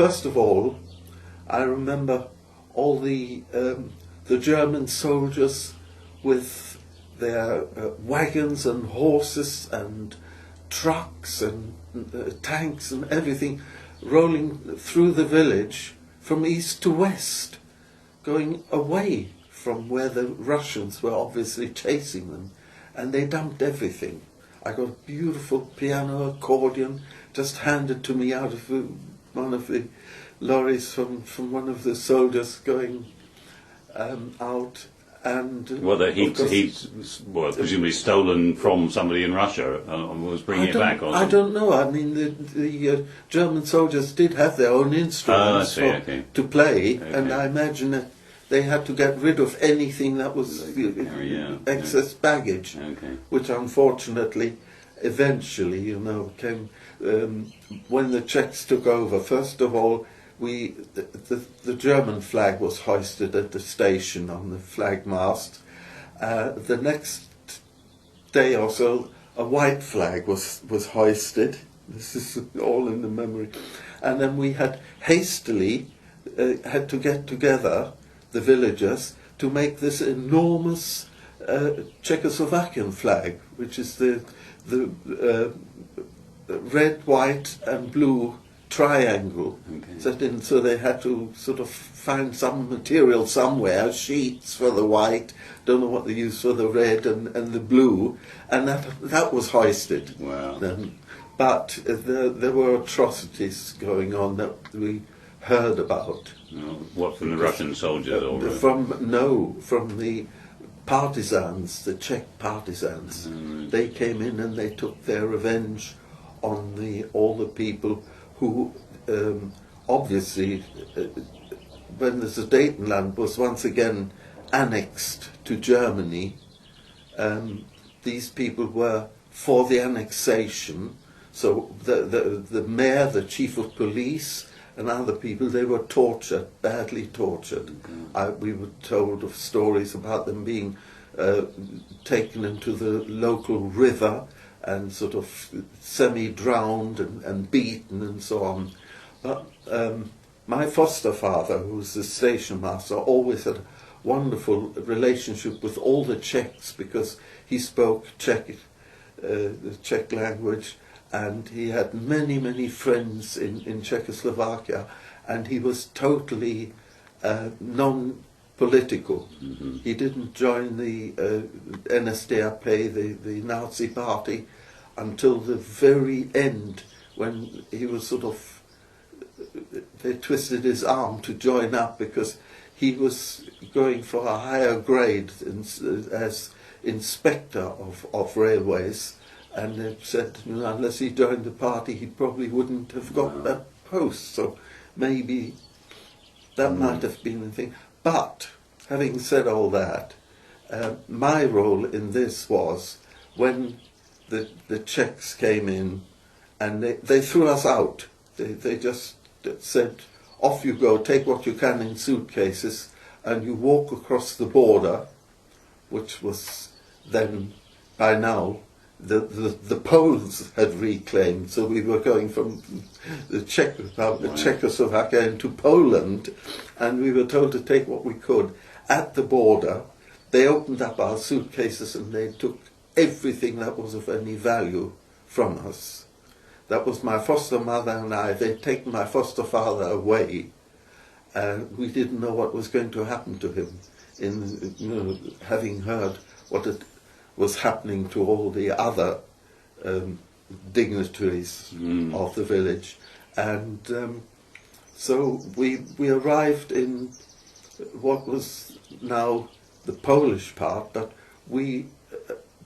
first of all, I remember all the German soldiers with their wagons and horses and trucks and tanks and everything rolling through the village from east to west, going away from where the Russians were obviously chasing them, and they dumped everything. I got a beautiful piano accordion just handed to me out of one of the lorries from one of the soldiers going out. And he's presumably stolen from somebody in Russia and was bringing it back. I don't know. I mean, the German soldiers did have their own instruments to play, and I imagine that they had to get rid of anything that was excess baggage, which unfortunately, eventually, came when the Czechs took over. First of all, the German flag was hoisted at the station on the flag mast. The next day or so, a white flag was hoisted. This is all in the memory. And then we had hastily had to get together, the villagers, to make this enormous Czechoslovakian flag, which is the red, white and blue triangle set in. So they had to sort of find some material somewhere, sheets for the white, don't know what they used for the red and the blue, and that was hoisted. Wow. But there were atrocities going on that we heard about. What, from the Russian soldiers? From the partisans, the Czech partisans. They came in and they took their revenge on all the people who obviously, when the Sudetenland was once again annexed to Germany, these people were for the annexation. So the mayor, the chief of police, and other people, they were tortured, badly tortured. We were told of stories about them being taken into the local river and sort of semi-drowned and beaten and so on. But my foster father, who was the station master, always had a wonderful relationship with all the Czechs because he spoke Czech, the Czech language, and he had many, many friends in Czechoslovakia, and he was totally non-political. He didn't join the NSDAP, the Nazi party, until the very end, when he was sort of, they twisted his arm to join up because he was going for a higher grade as inspector of railways. And they said, unless he joined the party, he probably wouldn't have got that post. So maybe that might have been the thing. But having said all that, my role in this was when the Czechs came in and they threw us out. They just said, off you go, take what you can in suitcases, and you walk across the border, which was then, by now, the Poles had reclaimed, so we were going from the Czech Republic, Czechoslovakia into Poland, and we were told to take what we could. At the border, they opened up our suitcases and they took everything that was of any value from us. That was my foster mother and I. They'd taken my foster father away, and we didn't know what was going to happen to him, having heard what it was happening to all the other dignitaries of the village. And so we arrived in what was now the Polish part, but we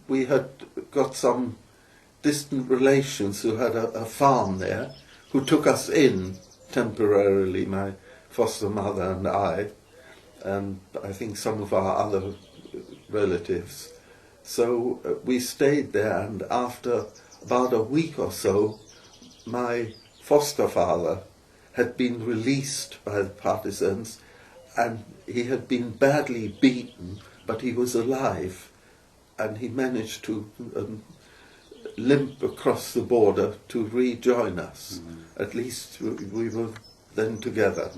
had got some distant relations who had a farm there, who took us in temporarily, my foster mother and I think some of our other relatives. So we stayed there, and after about a week or so, my foster father had been released by the partisans, and he had been badly beaten, but he was alive, and he managed to limp across the border to rejoin us. At least we were than together.